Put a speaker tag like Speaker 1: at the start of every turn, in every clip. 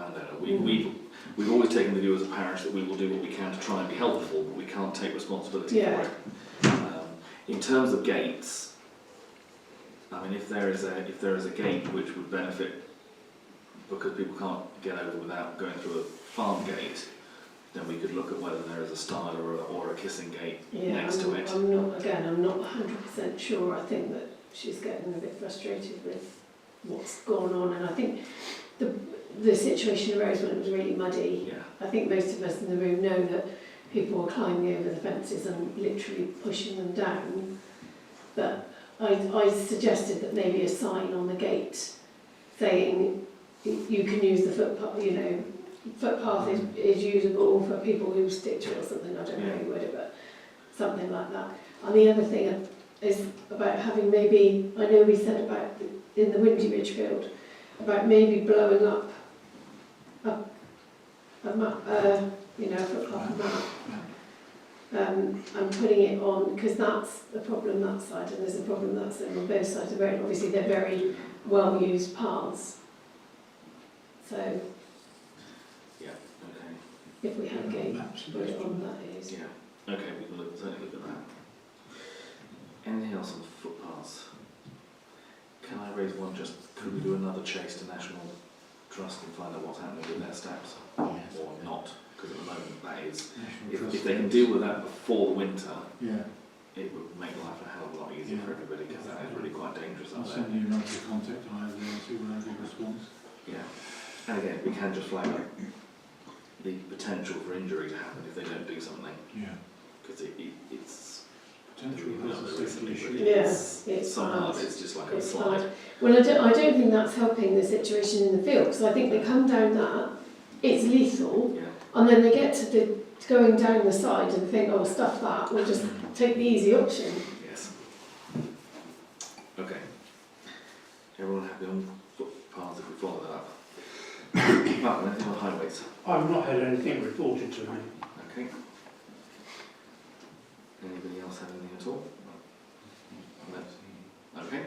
Speaker 1: landowner. We've always taken the view as a parish that we will do what we can to try and be helpful, but we can't take responsibility for it. In terms of gates, I mean, if there is a gate which would benefit because people can't get over without going through a farm gate, then we could look at whether there is a stile or a kissing gate next to it.
Speaker 2: I'm not 100% sure. I think that she's getting a bit frustrated with what's gone on, and I think the situation arose when it was really muddy.
Speaker 1: Yeah.
Speaker 2: I think most of us in the room know that people were climbing over the fences and literally pushing them down. But I suggested that maybe a sign on the gate saying you can use the footpath, footpath is usable for people who stick to it or something. I don't know how you word it, but something like that. And the other thing is about having maybe, I know we said about in the Windy Ridge field, about maybe blowing up a map, a footpath map, and putting it on, because that's the problem that side, and there's a problem that side on both sides of the road. Obviously, they're very well used paths. So,
Speaker 1: Okay.
Speaker 2: if we had a gate, put it on that is.
Speaker 1: Yeah. Okay, we can certainly look at that. Anything else on footpaths? Can I raise one? Could we do another chase to National Trust and find out what's happening with their steps, or not? Because at the moment that is, if they can deal with that before the winter, it would make life a hell of a lot easier for everybody, because that is really quite dangerous
Speaker 3: I'll
Speaker 1: up there.
Speaker 3: send you another contact either and see when I get a response.
Speaker 1: Yeah, and again, we can just flag up the potential for injury to happen if they don't do something.
Speaker 3: Yeah.
Speaker 1: Because it's
Speaker 3: Potential
Speaker 1: it's
Speaker 3: safety issue.
Speaker 2: It's
Speaker 1: somehow
Speaker 2: hard.
Speaker 1: it's just like a
Speaker 2: It's
Speaker 1: slide.
Speaker 2: hard. Well, I don't think that's helping the situation in the field, because I think they come down that, it's lethal,
Speaker 1: Yeah.
Speaker 2: and then they get to going down the side and think, oh, stuff that, we'll just take the easy option.
Speaker 1: Yes. Okay. Everyone happy on footpaths if we follow that up? Mark, anything on highways?
Speaker 4: I've not had anything reported to me.
Speaker 1: Okay. Anybody else have anything at all? No. Okay.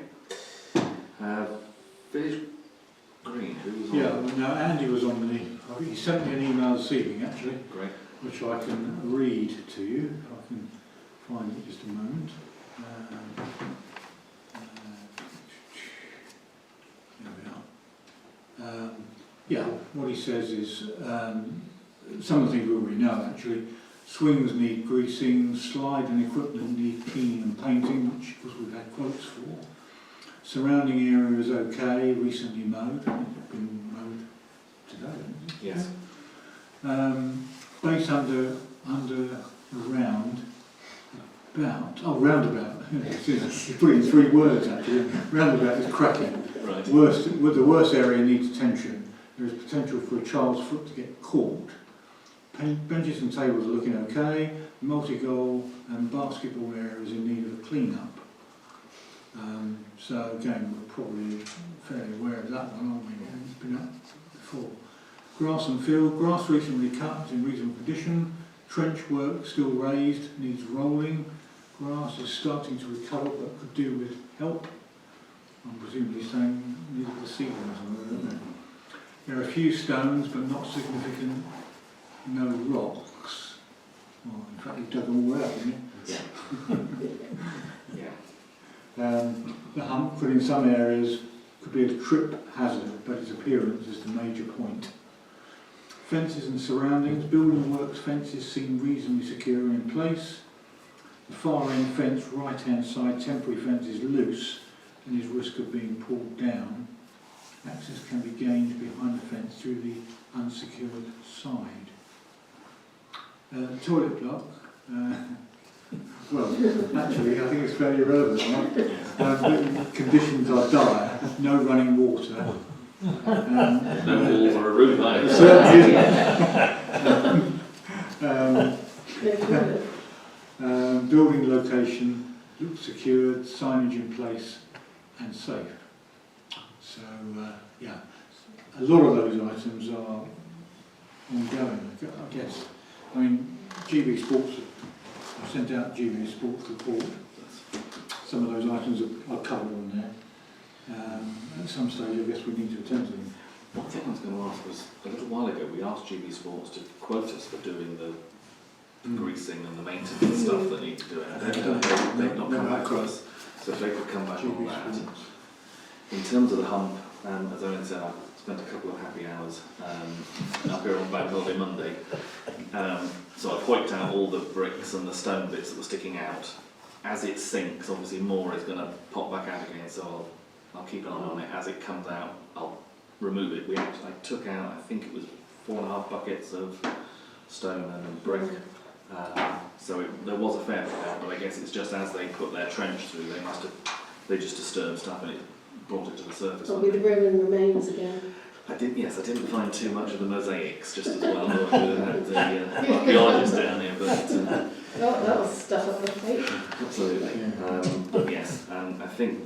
Speaker 1: Village Green, who was on?
Speaker 3: Yeah, now Andy was on he sent me an email this evening actually,
Speaker 1: Great.
Speaker 3: which I can read to you. I can find it just a moment. There we are. What he says is some of the things we already know actually. Swings need greasing, sliding equipment need cleaning and painting, which of course we've had quotes for. Surrounding area is okay, recently mowed. I think it's been mowed today, hasn't it?
Speaker 1: Yes.
Speaker 3: Base roundabout. You put it in 3 words actually. Roundabout is cracking.
Speaker 1: Right.
Speaker 3: The worst area needs attention. There is potential for a child's foot to get caught. Benches and tables are looking okay. Multi-goal and basketball area is in need of a clean-up. So again, we're probably fairly aware of that one, aren't we? It's been up before. Grass and field. Grass recently cut, in reasonable condition. Trench work still raised, needs rolling. Grass is starting to recover but could do with help. I'm presumably saying needed the seeding or something, don't they? There are a few stones but not significant. No rocks. Well, in fact, you've dug them all out, haven't you?
Speaker 1: Yeah.
Speaker 3: The hump put in some areas could be a trip hazard, but its appearance is the major point. Fences and surroundings. Building works fences seem reasonably secure and in place. The far end fence, right hand side temporary fence is loose and is risk of being pulled down. Access can be gained behind the fence through the unsecured side. Toilet block. Well, actually, I think it's fairly irrelevant. Right? Conditions are dire. No running water.
Speaker 1: No walls or a roof either.
Speaker 3: Certainly isn't. Building location looks secured, signage in place, and safe. So, a lot of those items are ongoing, I guess. I mean, GB Sports, I sent out GB Sports report. Some of those items are covered on there. At some stage, I guess we need to attend to them.
Speaker 1: One thing I was going to ask was, a little while ago we asked GB Sports to quote us for doing the greasing and the maintenance stuff that need to do it. They've not come back to us, so if they could come back on that. In terms of the hump, as Owen said, I spent a couple of happy hours up here on Bank Holiday Monday. So I pointed out all the bricks and the stone bits that were sticking out. As it sinks, obviously more is going to pop back out again, so I'll keep an eye on it. As it comes out, I'll remove it. I took out, I think it was 4.5 buckets of stone and brick. So there was a fair bit there, but I guess it's just as they put their trench through, they just disturbed stuff and it brought it to the surface.
Speaker 2: Probably the Roman remains again.
Speaker 1: I didn't find too much of the mosaics, just as well. I had the archaeologist down here, but
Speaker 2: That'll stuff up the plate.
Speaker 1: absolutely. But yes, and I think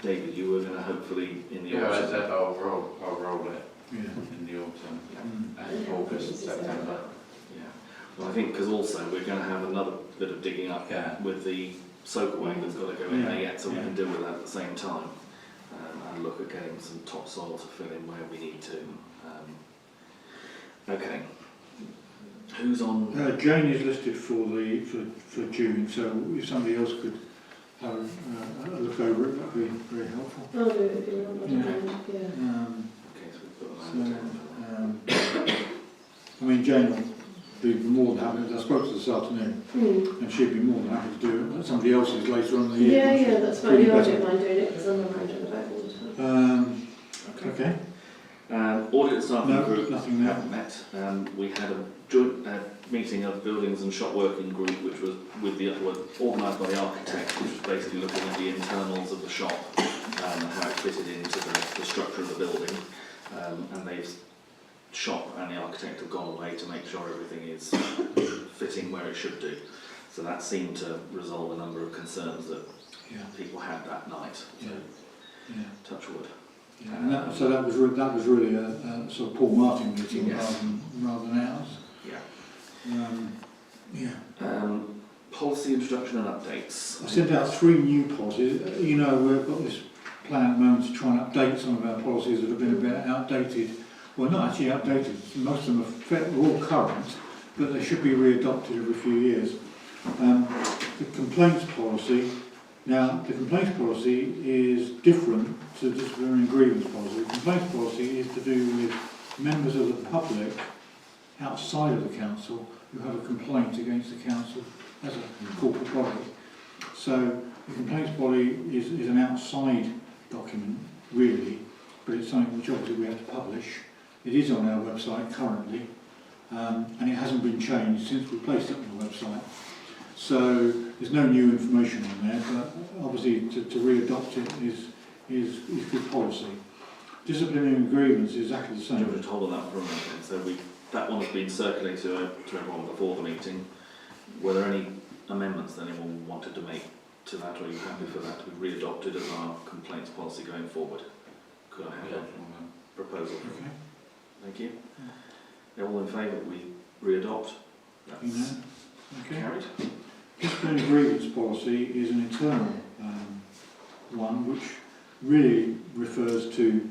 Speaker 1: David, you were going to hopefully in the
Speaker 5: Yeah, I
Speaker 1: autumn.
Speaker 5: said I'll roll it
Speaker 3: Yeah.
Speaker 5: in the autumn,
Speaker 1: Yeah.
Speaker 5: August, September.
Speaker 1: Yeah. Well, I think because also we're going to have another bit of digging up
Speaker 5: Yeah.
Speaker 1: with the soakaway that's got to go in there
Speaker 3: Yeah.
Speaker 1: yet, so we
Speaker 3: Yeah.
Speaker 1: can deal with that at the same time. And look at getting some topsoil to fill in where we need to. Okay. Who's on?
Speaker 3: Jane is listed for June, so if somebody else could have a look over it, that would be very helpful.
Speaker 2: I'll do it if you want.
Speaker 3: Yeah.
Speaker 2: Yeah.
Speaker 1: Okay, so we've got an
Speaker 3: I mean, Jane will be more than happy. I spoke to her this afternoon, and she'd be more than happy to do it. Somebody else's later on in the year.
Speaker 2: Yeah, that's fine. I don't mind doing it because I'm around and about all the time.
Speaker 3: Okay.
Speaker 1: Audit and staffing
Speaker 3: No,
Speaker 1: group
Speaker 3: nothing there.
Speaker 1: haven't met. We had a joint meeting of buildings and shop working group, which was organised by the architect, which was basically looking at the internals of the shop and how it fitted into the structure of the building. And they've shop and the architect have gone away to make sure everything is fitting where it should do. So that seemed to resolve a number of concerns that people had that night. So touch wood.
Speaker 3: Yeah. And that was really a sort of Paul Martin meeting rather than ours.
Speaker 1: Policy introduction and updates.
Speaker 3: I sent out 3 new policies. You know, we've got this plan at the moment to try and update some of our policies that have been a bit outdated. Well, not actually outdated. Most of them are all current, but they should be readopted every few years. The complaints policy. Now, the complaints policy is different to the disciplinary and grievance policy. The complaints policy is to do with members of the public outside of the council who have a complaint against the council as a corporate body. So the complaints body is an outside document, really, but it's something which obviously we have to publish. It is on our website currently, and it hasn't been changed since we placed it on the website. So there's no new information on there, but obviously to re-adopt it is good policy. Disciplinary and grievance is exactly the
Speaker 1: Do
Speaker 3: same.
Speaker 1: you want to hold on that for a minute? So that one has been circulated to everyone before the meeting. Were there any amendments that anyone wanted to make to that, or are you happy for that to be re-adopted as our complaints policy going forward? Could I have a proposal?
Speaker 3: Okay.
Speaker 1: Thank you. All in favour we re-adopt?
Speaker 3: You
Speaker 1: That's
Speaker 3: know? Okay.
Speaker 1: carried.
Speaker 3: Disciplinary grievance policy is an internal one which really refers to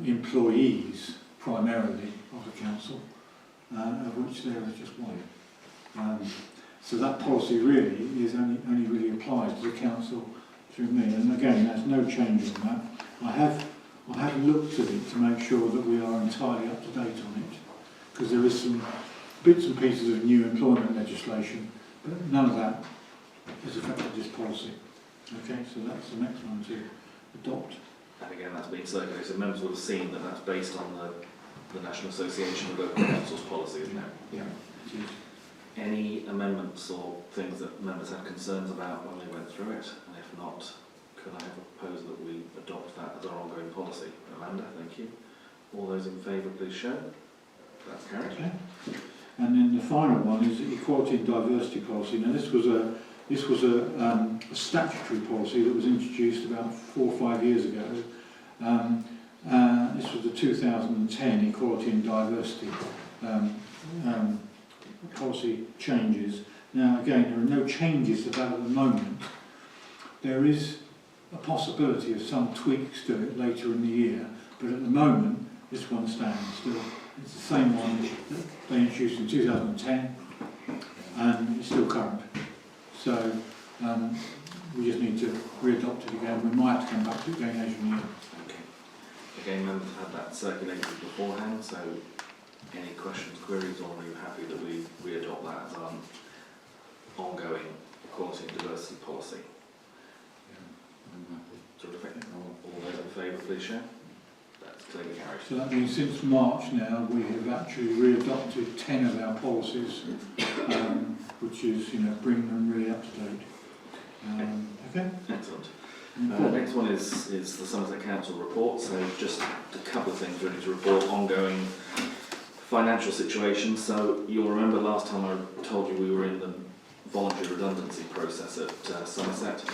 Speaker 3: employees primarily of the council, of which there is just one. So that policy really is only really applies to the council through me, and again there's no change on that. I have looked at it to make sure that we are entirely up to date on it, because there is some bits and pieces of new employment legislation, but none of that has affected this policy. Okay, so that's the next one to adopt.
Speaker 1: And again, that's been circulated. Members will have seen that that's based on the National Association of Local Councils policy, isn't it?
Speaker 3: Yeah, it is.
Speaker 1: Any amendments or things that members had concerns about when we went through it? And if not, could I have a proposal that we adopt that as our ongoing policy? Amanda, thank you. All those in favour, please show. That's carried.
Speaker 3: Okay. And then the final one is equality and diversity policy. Now this was a statutory policy that was introduced about 4 or 5 years ago. This was the 2010 equality and diversity policy changes. Now again, there are no changes to that at the moment. There is a possibility of some tweaks to it later in the year, But at the moment, this one stands still. It's the same one that they introduced in 2010, and it's still current. So we just need to re-adopt it again. We might have to come back to it again as you need.
Speaker 1: Okay. Again, members have had that circulated beforehand, so any questions, queries, or are you happy that we re-adopt that as our ongoing equality and diversity policy? Terrific. All those in favour, please show. That's clearly carried.
Speaker 3: So that means since March now, we have actually re-adopted 10 of our policies, which is, bringing them really up to date. Okay?
Speaker 1: Excellent. Next one is the Somerset Council report. So just a couple of things really to report. Ongoing financial situation. So you'll remember last time I told you we were in the voluntary redundancy process at Somerset.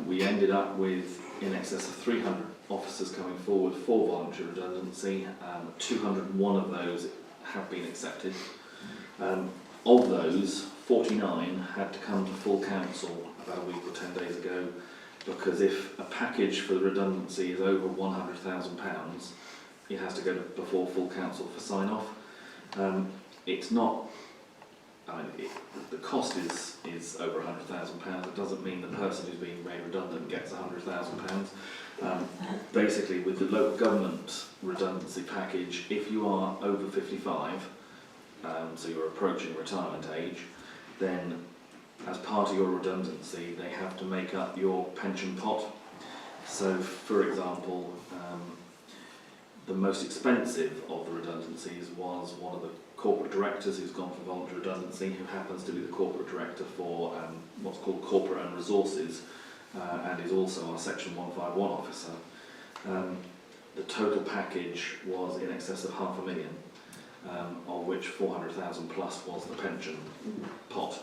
Speaker 1: We ended up with in excess of 300 officers coming forward for voluntary redundancy. 201 of those have been accepted. Of those, 49 had to come to full council about a week or 10 days ago, because if a package for the redundancy is over £100,000, it has to go before full council for sign-off. It's not. The cost is over £100,000. It doesn't mean the person who's being made redundant gets £100,000. Basically, with the local government redundancy package, if you are over 55, so you're approaching retirement age, then as part of your redundancy, they have to make up your pension pot. So, for example, the most expensive of the redundancies was one of the corporate directors who's gone for voluntary redundancy, who happens to be the corporate director for what's called corporate and resources, and is also our Section 151 officer. The total package was in excess of £500,000, of which 400,000 plus was the pension pot.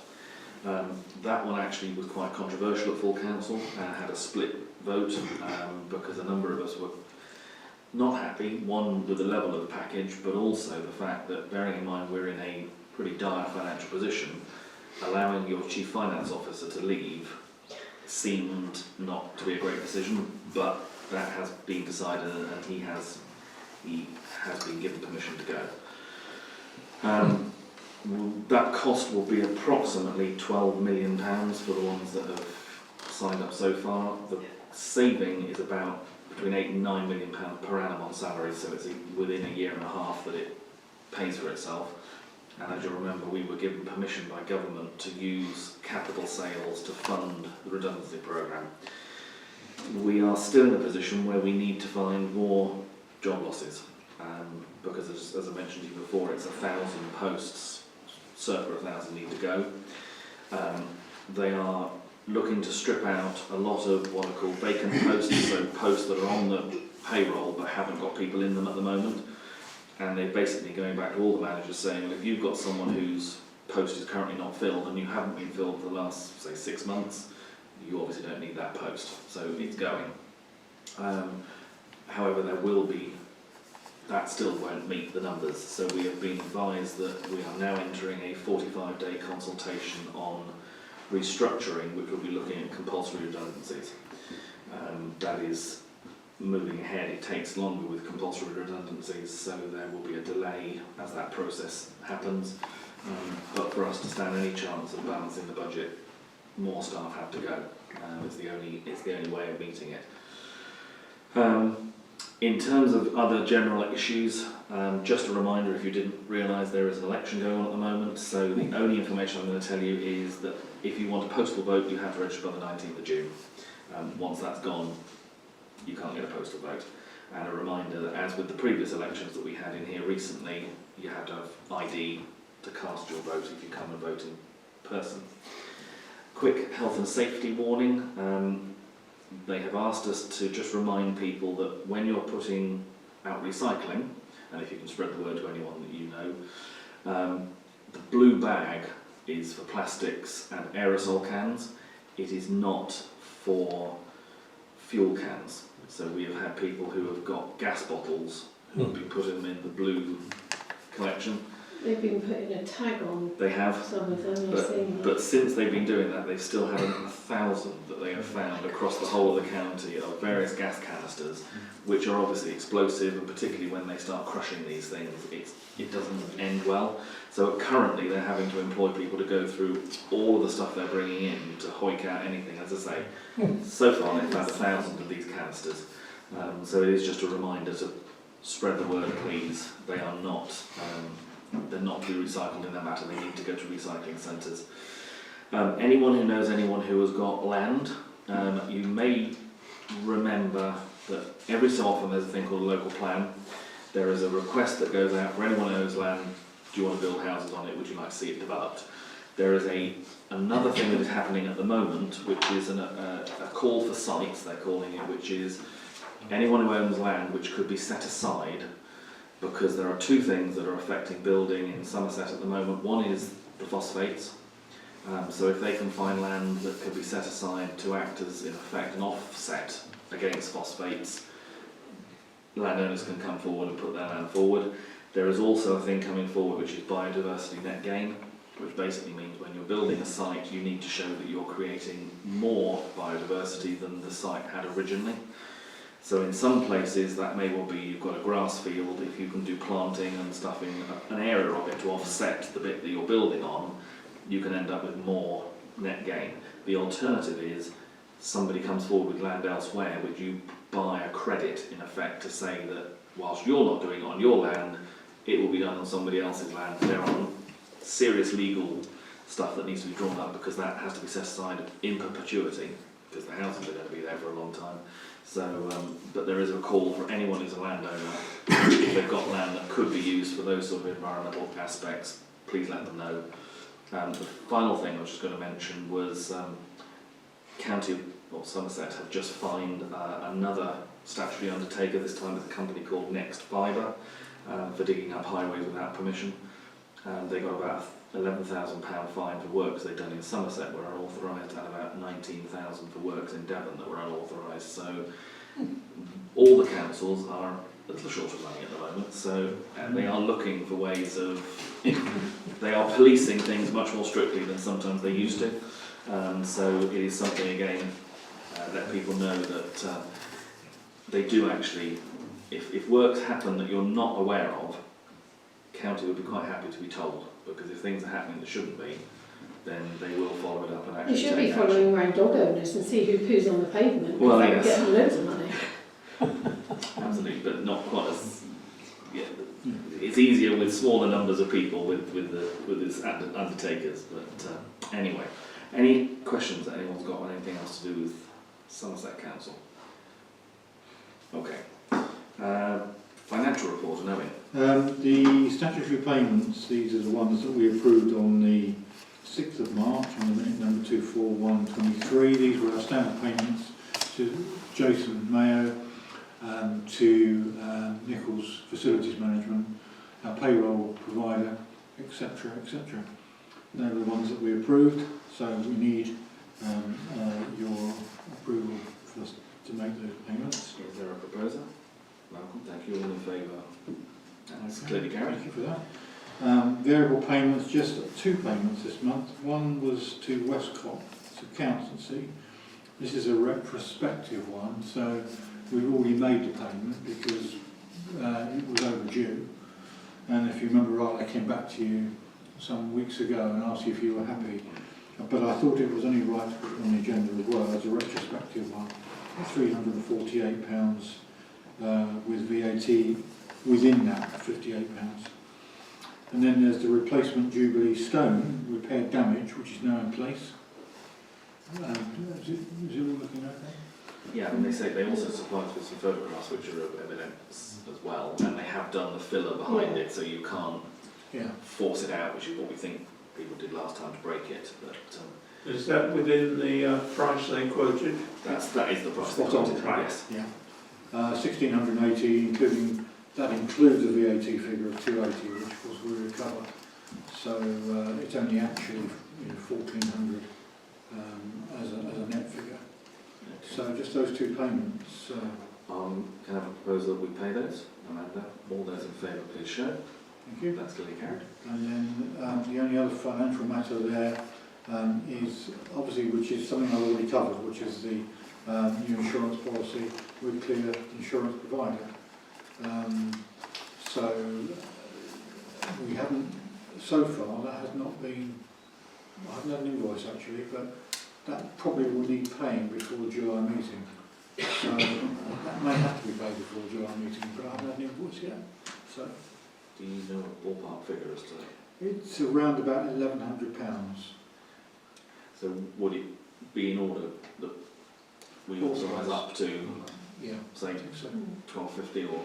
Speaker 1: That one actually was quite controversial at full council and had a split vote, because a number of us were not happy, one with the level of the package, but also the fact that, bearing in mind we're in a pretty dire financial position, allowing your chief finance officer to leave seemed not to be a great decision, but that has been decided and he has been given permission to go. That cost will be approximately £12 million for the ones that have signed up so far. The saving is about between £8 and £9 million per annum on salary, so it's within a year and a half that it pays for itself. And as you'll remember, we were given permission by government to use capital sales to fund the redundancy programme. We are still in a position where we need to find more job losses, because as I mentioned to you before, it's 1,000 posts, circa 1,000 need to go. They are looking to strip out a lot of what are called vacant posts, so posts that are on the payroll but haven't got people in them at the moment. And they're basically going back to all the managers saying, well, if you've got someone whose post is currently not filled and you haven't been filled for the last, say, 6 months, you obviously don't need that post, so it's going. However, there will be, that still won't meet the numbers, so we have been advised that we are now entering a 45-day consultation on restructuring, which will be looking at compulsory redundancies. That is moving ahead. It takes longer with compulsory redundancies, so there will be a delay as that process happens. But for us to stand any chance of balancing the budget, more staff have to go. It's the only way of meeting it. In terms of other general issues, just a reminder, if you didn't realise, there is an election going on at the moment, so the only information I'm going to tell you is that if you want a postal vote, you have to register by the 19th of June. Once that's gone, you can't get a postal vote. And a reminder that, as with the previous elections that we had in here recently, you have to have ID to cast your vote if you come and vote in person. Quick health and safety warning. They have asked us to just remind people that when you're putting out recycling, and if you can spread the word to anyone that you know, the blue bag is for plastics and aerosol cans. It is not for fuel cans. So we have had people who have got gas bottles who have been put in the blue collection.
Speaker 2: They've been putting a tag on
Speaker 1: They have,
Speaker 2: some of them, I've seen
Speaker 1: but since they've been doing that, they've still had 1,000 that they have found across the whole of the county of various gas canisters, which are obviously explosive, and particularly when they start crushing these things, it doesn't end well. So currently they're having to employ people to go through all of the stuff they're bringing in to hoik out anything. As I say, so far they've found 1,000 of these canisters. So it is just a reminder to spread the word, please. They are not, they're not to be recycled in that matter. They need to go to recycling centres. Anyone who knows anyone who has got land, you may remember that every so often there's a thing called a local plan. There is a request that goes out for anyone who owns land. Do you want to build houses on it? Would you like to see it developed? There is another thing that is happening at the moment, which is a call for sites, they're calling it, which is anyone who owns land which could be set aside, because there are two things that are affecting building in Somerset at the moment. One is the phosphates. So if they can find land that could be set aside to act as, in effect, an offset against phosphates, landowners can come forward and put their land forward. There is also a thing coming forward which is biodiversity net gain, which basically means when you're building a site you need to show that you're creating more biodiversity than the site had originally. So in some places that may well be you've got a grass field, if you can do planting and stuff in an area of it to offset the bit that you're building on, you can end up with more net gain. The alternative is somebody comes forward with land elsewhere which you buy a credit in effect to say that whilst you're not doing it on your land, it will be done on somebody else's land. There are serious legal stuff that needs to be drawn up because that has to be set aside in perpetuity because the houses are going to be there for a long time. So, but there is a call for anyone who's a landowner, if they've got land that could be used for those sort of environmental aspects, please let them know. The final thing I was just going to mention was County or Somerset have just fined another statutory undertaker, this time it's a company called Next Fibre, for digging up highways without permission. They got about £11,000 fine for works they've done in Somerset were unauthorised, and about £19,000 for works in Devon that were unauthorised. So all the councils are a little short of money at the moment, so they are looking for ways of, they are policing things much more strictly than sometimes they used to. So it is something, again, let people know that they do actually, if works happen that you're not aware of, county would be quite happy to be told, because if things are happening that shouldn't be, then they will follow it up and actually
Speaker 2: You should
Speaker 1: take
Speaker 2: be following around dog owners and see who poos on the pavement.
Speaker 1: Well,
Speaker 2: They're
Speaker 1: yes.
Speaker 2: getting loads of money.
Speaker 1: Absolutely, but not quite as. Yeah, it's easier with smaller numbers of people with these undertakers. But anyway, any questions that anyone's got on anything else to do with Somerset Council? Okay. Financial report, knowing.
Speaker 3: The statutory payments, these are the ones that we approved on the 6th of March on the minute number 24123. These were our standard payments to Jason Mayo, to Nichols Facilities Management, our payroll provider, etc. etc. They were the ones that we approved, so we need your approval for us to make those payments.
Speaker 1: Is there a proposer? Malcolm, thank you. All in favour? That's
Speaker 3: Okay,
Speaker 1: clearly carried.
Speaker 3: thank you for that. Variable payments, just 2 payments this month. One was to Westcott Accountancy. This is a retrospective one, so we've already made the payment because it was overdue. And if you remember right, I came back to you some weeks ago and asked you if you were happy. But I thought it was only right to put it on the agenda as well as a retrospective one. £348 with VAT within that £58. And then there's the replacement Jubilee Stone, repair damage, which is now in place. Is it all looking okay?
Speaker 1: Yeah, and they say they also supply us with some photographs which are of evidence as well, and they have done the filler behind it, so you can't force it out, which is what we think people did last time to break it. But
Speaker 4: is that within the price they quoted?
Speaker 1: that is the price.
Speaker 4: Spot on,
Speaker 1: they quoted,
Speaker 4: right.
Speaker 1: Yes.
Speaker 3: Yeah. 1,680, including that includes a VAT figure of 280, which of course we recover. So it's only actually 1,400 as a net figure.
Speaker 1: Okay.
Speaker 3: So just those 2 payments.
Speaker 1: Can I have a proposal that we pay those? Amanda, all those in favour, please show.
Speaker 3: Thank you.
Speaker 1: That's clearly carried.
Speaker 3: And then the only other financial matter there is obviously, which is something I've already covered, which is the new insurance policy with Clear Insurance Provider. So we haven't, so far, that has not been, I haven't had an invoice actually, but that probably will need paying before the July meeting. So that may have to be paid before the July meeting, but I haven't had an invoice yet. So
Speaker 1: Do you know a ballpark figure as to?
Speaker 3: it's around about £1,100.
Speaker 1: So would it be in order that we authorise up to,
Speaker 3: Yeah,
Speaker 1: say,
Speaker 3: I think so.
Speaker 1: 1250 or?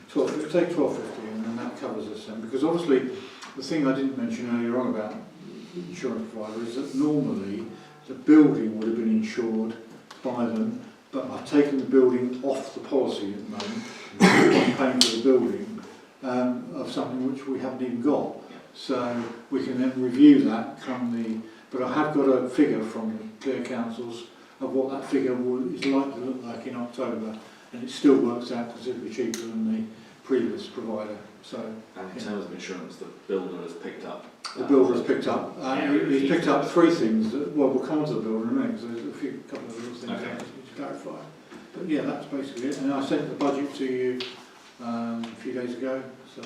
Speaker 3: 12, take 1250 and then that covers us then. Because obviously, the thing I didn't mention earlier on about the insurance provider is that normally the building would have been insured by them, but I've taken the building off the policy at the moment. I'm paying for the building of something which we haven't even got. So we can then review that come the, but I have got a figure from the Clear Councils of what that figure is likely to look like in October, and it still works out considerably cheaper than the previous provider. So,
Speaker 1: And in terms of insurance, the builder has picked up.
Speaker 3: the builder has picked up. He's picked up three things. That, well, we'll come on to the builder in a minute, because there's a couple of little things
Speaker 1: Okay.
Speaker 3: I need to clarify. But yeah, that's basically it. And I sent the budget to you a few days ago, so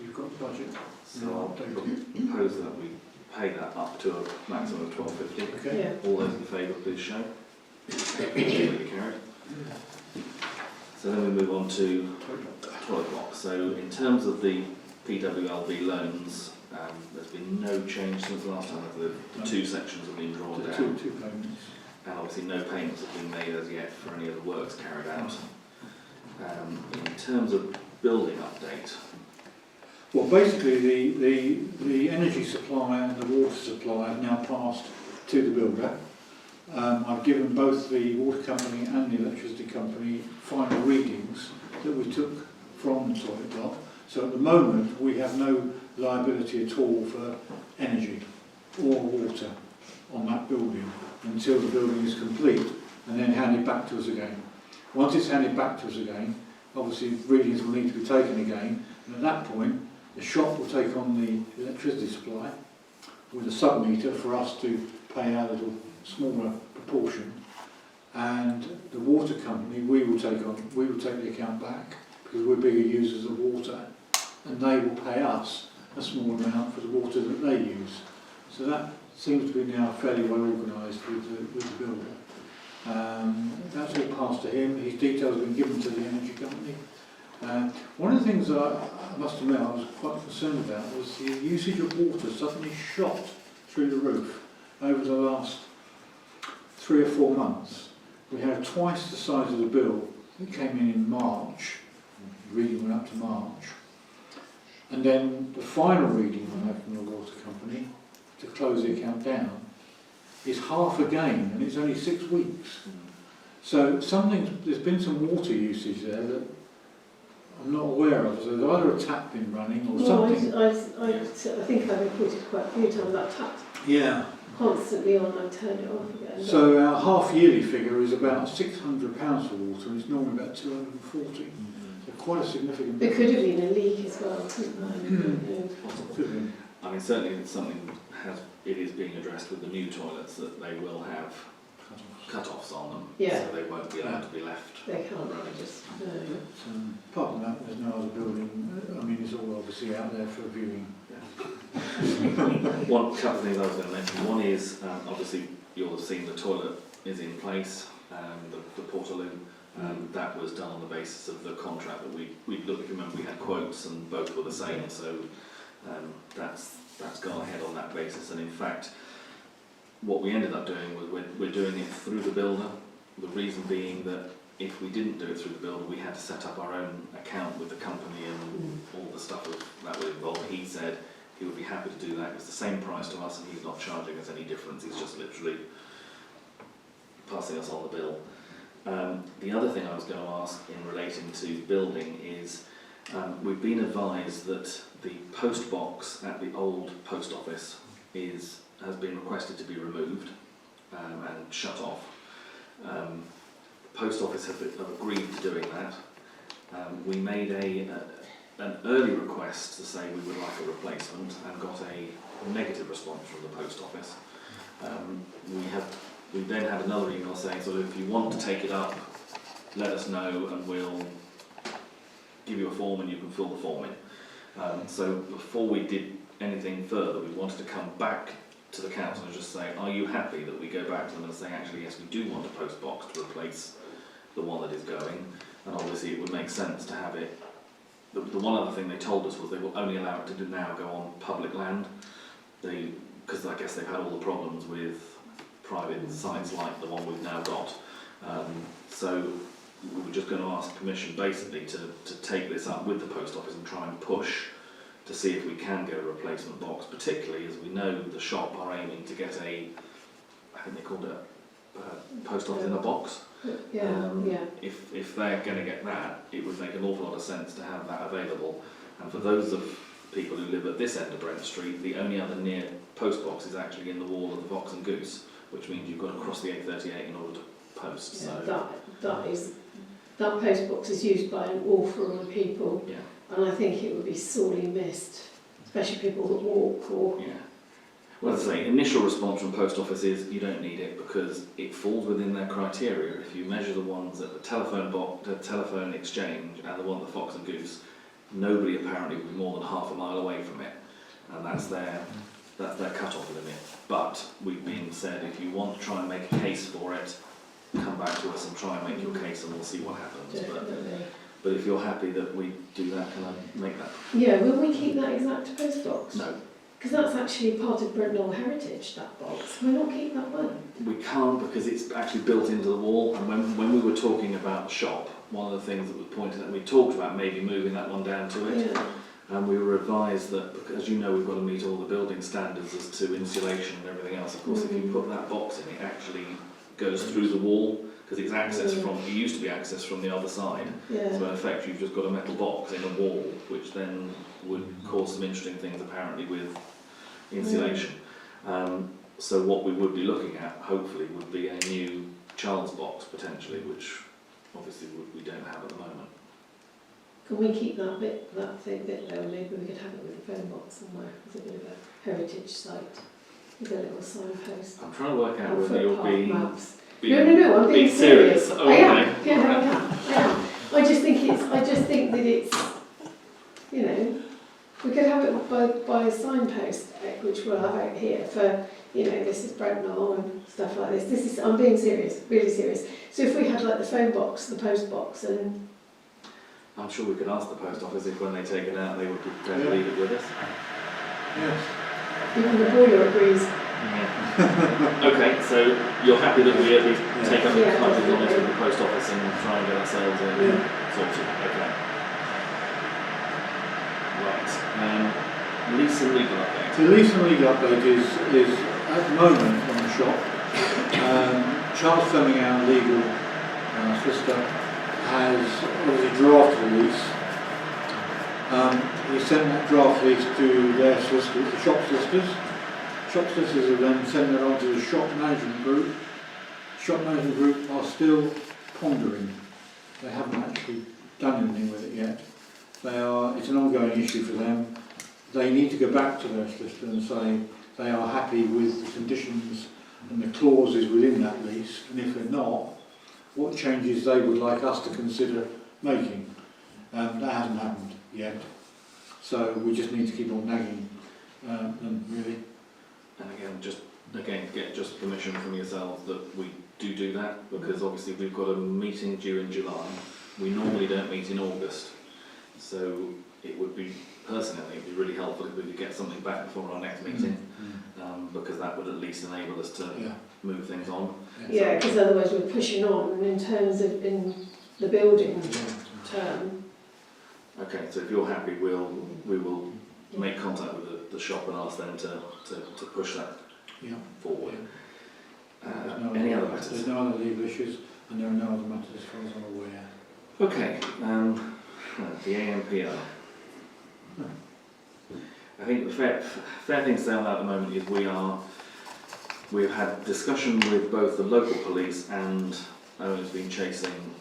Speaker 3: you've got the budget.
Speaker 1: So I'll propose that we pay that up to a maximum of 1250.
Speaker 3: Okay.
Speaker 2: Yeah.
Speaker 1: All those in favour, please show. Clearly carried. So then we move on to toilet blocks. So in terms of the PWLB loans, there's been no change since last time. The two sections have been drawn down,
Speaker 3: Two payments.
Speaker 1: and obviously no payments have been made as yet for any of the works carried out. In terms of building update,
Speaker 3: Well, basically, the energy supply and the water supply have now passed to the builder. I've given both the water company and the electricity company final readings that we took from the toilet block. So at the moment, we have no liability at all for energy or water on that building until the building is complete and then handed back to us again. Once it's handed back to us again, obviously readings will need to be taken again, and at that point, the shop will take on the electricity supply with a sub-meter for us to pay our little smaller proportion, and the water company we will take the account back because we're bigger users of water, and they will pay us a small amount for the water that they use. So that seems to be now fairly well organised with the builder. That's all passed to him. His details have been given to the energy company. One of the things that I must admit I was quite concerned about was the usage of water suddenly shot through the roof over the last 3 or 4 months. We had twice the size of the bill that came in March, reading went up to March, and then the final reading we had from the water company to close the account down is half again, and it's only 6 weeks. So there's been some water usage there that I'm not aware of. So there's either a tap been running or something.
Speaker 2: I think I reported quite a few times that tap
Speaker 3: Yeah.
Speaker 2: constantly on. I turned it off again.
Speaker 3: So our half-yearly figure is about £600 for water, and it's normally about 240. So quite a significant.
Speaker 2: There could have been a leak as well, couldn't there?
Speaker 3: Could have been.
Speaker 1: I mean, certainly it's something it is being addressed with the new toilets, that they will have cut-offs on them,
Speaker 2: Yeah.
Speaker 1: so they won't be allowed to be left.
Speaker 2: They can't just, no.
Speaker 3: Apart from that, there's no other building. I mean, it's all obviously out there for viewing.
Speaker 1: One couple of things I was going to mention. One is, obviously, you'll have seen the toilet is in place, the Portaloo. That was done on the basis of the contract that we looked. Remember, we had quotes and both were the same, so that's gone ahead on that basis. And in fact, what we ended up doing was we're doing it through the builder. The reason being that if we didn't do it through the builder, we had to set up our own account with the company and all the stuff that would involve. He said he would be happy to do that. It's the same price to us, and he's not charging us any difference. He's just literally passing us on the bill. The other thing I was going to ask in relating to building is we've been advised that the post box at the old post office has been requested to be removed and shut off. The post office have agreed to doing that. We made an early request to say we would like a replacement and got a negative response from the post office. We then had another email saying sort of if you want to take it up, let us know and we'll give you a form and you can fill the form in. So before we did anything further, we wanted to come back to the council and just say, are you happy that we go back to them and say, actually, yes, we do want a post box to replace the one that is going, and obviously it would make sense to have it. The one other thing they told us was they will only allow it to now go on public land, because I guess they've had all the problems with private sites like the one we've now got. So we were just going to ask permission basically to take this up with the post office and try and push to see if we can get a replacement box, particularly as we know the shop are aiming to get I think they called it a post office in a box.
Speaker 2: Yeah.
Speaker 1: If they're going to get that, it would make an awful lot of sense to have that available. And for those of people who live at this end of Brent Street, the only other near post box is actually in the wall of the Fox and Goose, which means you've got to cross the A38 in order to post.
Speaker 2: Yeah,
Speaker 1: So
Speaker 2: that post box is used by an awful lot of people,
Speaker 1: yeah.
Speaker 2: and I think it would be sorely missed, especially people that walk or.
Speaker 1: Yeah. Well, as I say, initial response from post office is you don't need it because it falls within their criteria. If you measure the ones at the telephone box, the telephone exchange, and the one at the Fox and Goose, nobody apparently would be more than half a mile away from it, and that's their cut-off limit. But we've been said if you want to try and make a case for it, come back to us and try and make your case, and we'll see what happens.
Speaker 2: Definitely.
Speaker 1: But if you're happy that we do that, can I make that?
Speaker 2: Yeah, will we keep that exact post box?
Speaker 1: No.
Speaker 2: Because that's actually part of Brent Knoll heritage, that box. Can we not keep that one?
Speaker 1: We can't because it's actually built into the wall, and when we were talking about the shop, one of the things that was pointed out, we talked about maybe moving that one down to it,
Speaker 2: Yeah.
Speaker 1: and we were advised that, because as you know, we've got to meet all the building standards as to insulation and everything else. Of course, if you put that box in, it actually goes through the wall, because it's accessed from, it used to be accessed from the other side.
Speaker 2: Yeah.
Speaker 1: So in effect, you've just got a metal box in a wall, which then would cause some interesting things apparently with insulation. So what we would be looking at, hopefully, would be a new child's box potentially, which obviously we don't have at the moment.
Speaker 2: Can we keep that bit there? Maybe we could have it with a phone box somewhere. It's a bit of a heritage site with a little signpost.
Speaker 1: I'm trying to work out
Speaker 2: And
Speaker 1: whether you're
Speaker 2: footpath
Speaker 1: being
Speaker 2: maps. No, I'm being serious.
Speaker 1: Oh,
Speaker 2: I
Speaker 1: okay.
Speaker 2: am. Yeah, no, I am. I just think that it's, you know, we could have it by a signpost, which we'll have out here for, you know, this is Brent Knoll and stuff like this. I'm being serious, really serious. So if we had like the phone box, the post box, and
Speaker 1: I'm sure we could ask the post office if when they take it out they would be prepared to leave it with us.
Speaker 3: Yes.
Speaker 2: even the boiler agrees.
Speaker 1: Okay, so you're happy that we at least take up the
Speaker 2: Yeah,
Speaker 1: time to be honest
Speaker 2: definitely.
Speaker 1: with the post office and try and get ourselves sorted? Okay. Right. Lease and legal update.
Speaker 3: The lease and legal update is at the moment on the shop. Charles Fleming, our legal solicitor, has obviously drafted a lease. He sent that draft lease to their solicitors, the shop solicitors. Shop solicitors have then sent that on to the shop management group. Shop management group are still pondering. They haven't actually done anything with it yet. It's an ongoing issue for them. They need to go back to their solicitor and say they are happy with the conditions and the clauses within that lease, and if they're not, what changes they would like us to consider making. That hasn't happened yet, so we just need to keep on nagging them, really.
Speaker 1: And again, get just permission from yourselves that we do that, because obviously we've got a meeting due in July. We normally don't meet in August, so it would be, personally, I think it'd be really helpful if we could get something back before our next meeting, because that would at least enable us to move things on.
Speaker 2: Yeah, because otherwise we're pushing on in terms of in the building term.
Speaker 1: Okay, so if you're happy, we will make contact with the shop and ask them to push that forward. Any other matters?
Speaker 3: There's no other legal issues, and there are no other matters as far as I'm aware.
Speaker 1: Okay, the AMPR. I think the fair thing to say on that at the moment is we've had discussion with both the local police and Owen's been chasing.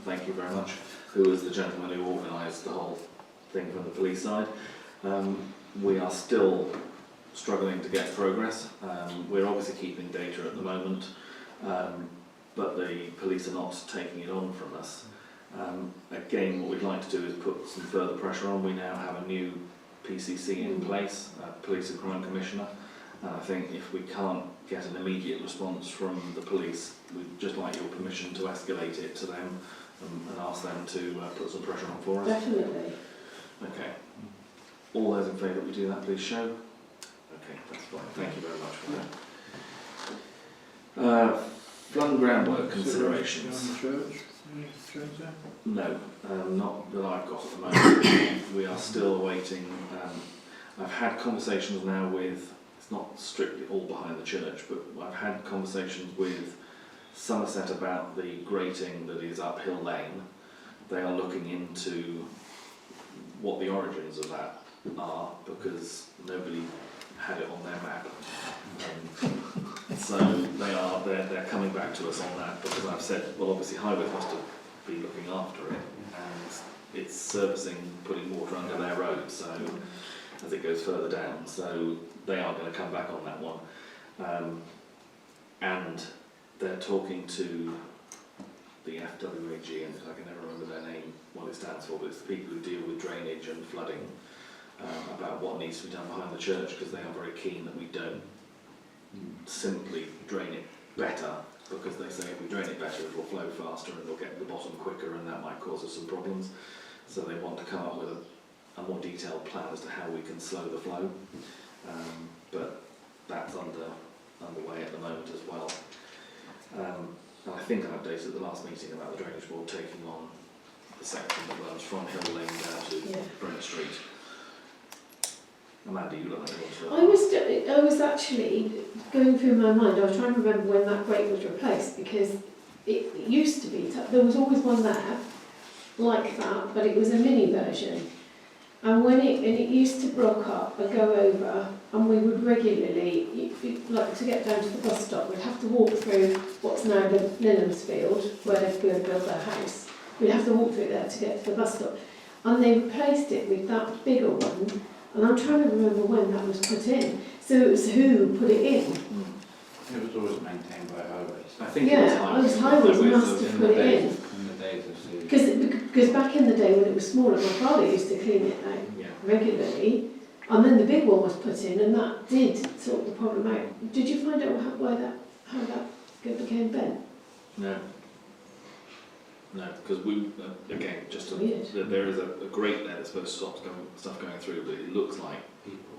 Speaker 1: Thank you very much. who was the gentleman who organised the whole thing from the police side. We are still struggling to get progress. We're obviously keeping data at the moment, but the police are not taking it on from us. Again, what we'd like to do is put some further pressure on. We now have a new PCC in place, Police and Crime Commissioner, and I think if we can't get an immediate response from the police, we'd just like your permission to escalate it to them and ask them to put some pressure on for us.
Speaker 2: Definitely.
Speaker 1: Okay. All those in favour that we do that, please show. Okay, that's fine. Thank you very much for that. Flood and groundwork considerations.
Speaker 3: Church, any change there?
Speaker 1: No, not that I've got at the moment. We are still awaiting. I've had conversations now with, it's not strictly all behind the church, but I've had conversations with Somerset about the grating that is up Hill Lane. They are looking into what the origins of that are, because nobody had it on their map. So they're coming back to us on that, because I've said, well, obviously Highways must have been looking after it, and it's servicing, putting water under their road, so as it goes further down. So they are going to come back on that one. And they're talking to the FWAG, and I can never remember their name, what it stands for, but it's the people who deal with drainage and flooding, about what needs to be done behind the church, because they are very keen that we don't simply drain it better, because they say if we drain it better it will flow faster and it'll get to the bottom quicker, and that might cause us some problems. So they want to come up with a more detailed plan as to how we can slow the flow, but that's underway at the moment as well. And I think I updated at the last meeting about the Drainage Board taking on the section that runs from Hill Lane down to Brent Street. Amanda, you look like you want to...
Speaker 2: I was actually going through my mind, I was trying to remember when that grate was replaced, because it used to be, there was always one there like that, but it was a mini version. And it used to block up and go over, and we would regularly, like to get down to the bus stop, we'd have to walk through what's now the Lillam's Field, where they've built their house. We'd have to walk through there to get to the bus stop. And they replaced it with that bigger one, and I'm trying to remember when that was put in. So it was who put it in?
Speaker 5: It was always maintained by Highways.
Speaker 1: I think it was
Speaker 2: Highways must have put it in.
Speaker 5: In the days of the...
Speaker 2: Because back in the day when it was smaller, my father used to clean it out regularly, and then the big one was put in, and that did sort the problem out. Did you find out how that became bent?
Speaker 1: No. No, because we, again, there is a grate there that's supposed to stop stuff going through, but it looks like people.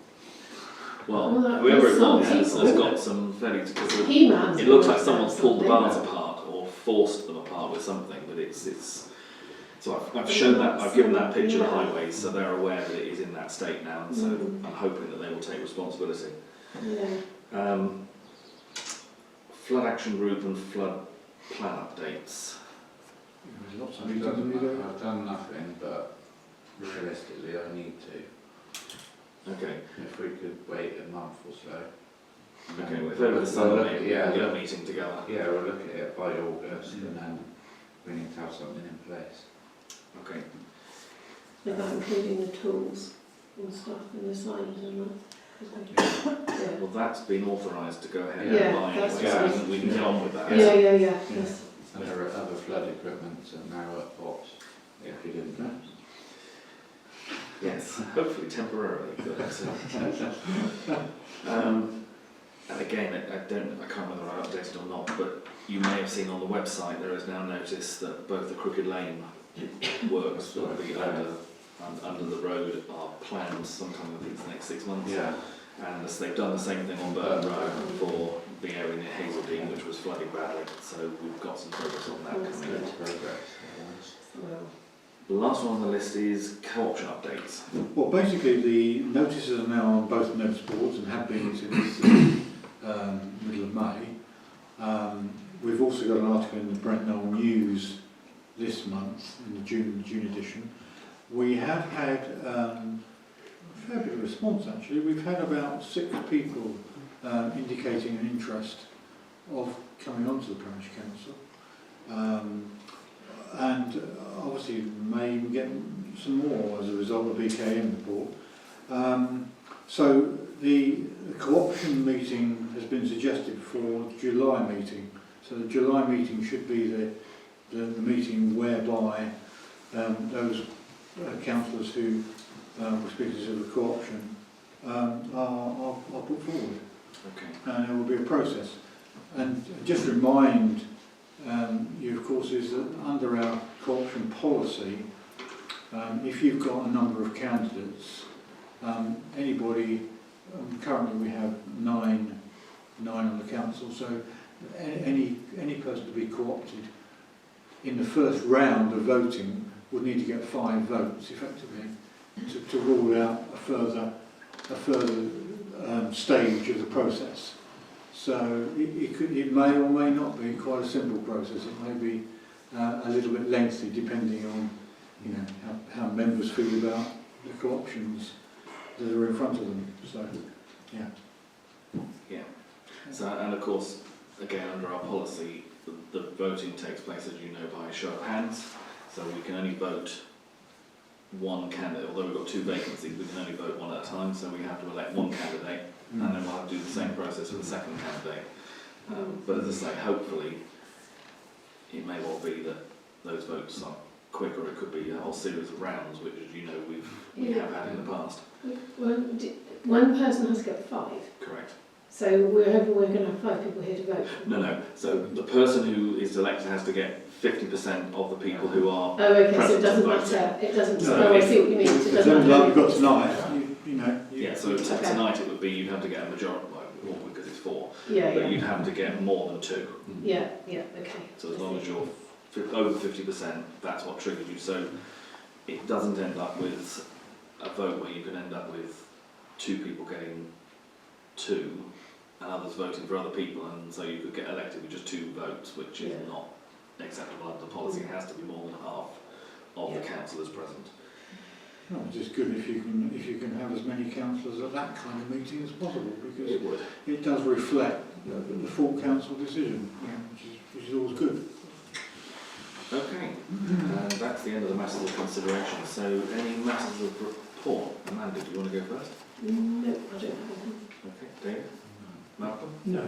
Speaker 1: Well, whoever it was has got some fairly... It looks like someone's pulled the bars apart or forced them apart with something, but it's... So I've shown that, I've given that picture to Highways, so they're aware that it is in that state now, and so I'm hoping that they will take responsibility.
Speaker 2: Yeah.
Speaker 1: Flood action group and flood plan updates.
Speaker 5: I've done nothing, but realistically I need to.
Speaker 1: Okay.
Speaker 5: If we could wait a month or so.
Speaker 1: Okay, if over the summer maybe
Speaker 5: we'll
Speaker 1: get a meeting together.
Speaker 5: Yeah, we'll look at it by August, and then we need to have something in place.
Speaker 1: Okay.
Speaker 2: About including the tools and stuff and the signs and that.
Speaker 1: Well, that's been authorised to go ahead
Speaker 2: Yeah,
Speaker 1: and buy
Speaker 2: that's
Speaker 1: anyway, so
Speaker 2: right.
Speaker 1: we can get on with that.
Speaker 2: Yeah.
Speaker 5: Yes. And there are other flood equipment and now at Pops, if you didn't know.
Speaker 1: Yes, hopefully temporarily. But, and again, I can't remember whether I updated or not, but you may have seen on the website there is now notice that both the Crooked Lane works that will be under the road are planned sometime within the next 6 months.
Speaker 5: Yeah.
Speaker 1: And they've done the same thing on Burton Road for the area near Hazeldean, which was flooding badly. So we've got some progress on that coming in. The last one on the list is co-option updates.
Speaker 3: Well, basically the notices are now on both notice boards and have been since middle of May. We've also got an article in the Brent Knoll News this month, in the June edition. We have had a fair bit of response actually. We've had about 6 people indicating an interest of coming onto the parish council. And obviously may get some more as a result of the BKM report. So the co-option meeting has been suggested for July meeting. So the July meeting should be the meeting whereby those councillors who were speakers of the co-option are put forward.
Speaker 1: Okay.
Speaker 3: And there will be a process. And just remind you, of course, is that under our co-option policy, if you've got a number of candidates, anybody, currently we have nine on the council, so any person to be co-opted in the first round of voting would need to get 5 votes, effectively, to rule out a further stage of the process. So it may or may not be quite a simple process. It may be a little bit lengthy, depending on how members feel about the co-options that are in front of them. So, yeah.
Speaker 1: Yeah. So, and of course, again, under our policy, the voting takes place, as you know, by a show of hands. So we can only vote one candidate. Although we've got 2 vacancies, we can only vote one at a time. So we have to elect one candidate, and then we'll have to do the same process for the second candidate. But as I say, hopefully, it may well be that those votes are quick, or it could be a whole series of rounds, which, as you know, we have had in the past.
Speaker 2: One person has to get 5.
Speaker 1: Correct.
Speaker 2: So we're hoping we're going to have 5 people here to vote.
Speaker 1: No. So the person who is elected has to get 50% of the people who are.
Speaker 2: Oh, okay. So it
Speaker 1: present
Speaker 2: doesn't
Speaker 1: and voting.
Speaker 2: matter. It doesn't.
Speaker 1: No,
Speaker 2: Oh, I see what you mean. It
Speaker 3: Like
Speaker 2: doesn't matter.
Speaker 3: we've got tonight,
Speaker 1: Yeah. So
Speaker 2: Okay.
Speaker 1: tonight it would be you'd have to get a majority, well, because it's 4,
Speaker 2: Yeah,
Speaker 1: but
Speaker 2: yeah.
Speaker 1: you'd have to get more than 2.
Speaker 2: Yeah, yeah. Okay.
Speaker 1: So as long as you're over 50%, that's what triggers you. So it doesn't end up with a vote where you can end up with 2 people getting 2 and others voting for other people, and so you could get elected with just 2 votes, which is
Speaker 2: Yeah.
Speaker 1: not acceptable under policy. It has to be more than half of the councillors present.
Speaker 3: No, it's just good if you can have as many councillors at that kind of meeting as possible, because
Speaker 1: It would.
Speaker 3: it does reflect the full council decision, which is always good.
Speaker 1: Okay, and that's the end of the matters of consideration. So any matters of report? Amanda, do you want to go first?
Speaker 2: No, I don't have anything.
Speaker 1: Okay, David? Malcolm?
Speaker 3: No.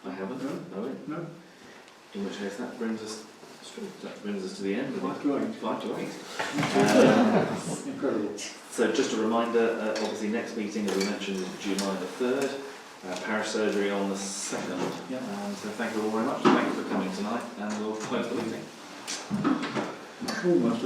Speaker 1: I haven't.
Speaker 3: No.
Speaker 1: Owen?
Speaker 3: No.
Speaker 1: In which case that brings us to the end.
Speaker 3: 5 to 8.
Speaker 1: 5 to 8.
Speaker 3: Incredible.
Speaker 1: So just a reminder, obviously next meeting, as we mentioned, is July the 3rd. Parish surgery on the 2nd.
Speaker 3: Yeah.
Speaker 1: So thank you all very much. Thank you for coming tonight, and we'll close the meeting.
Speaker 3: Almost.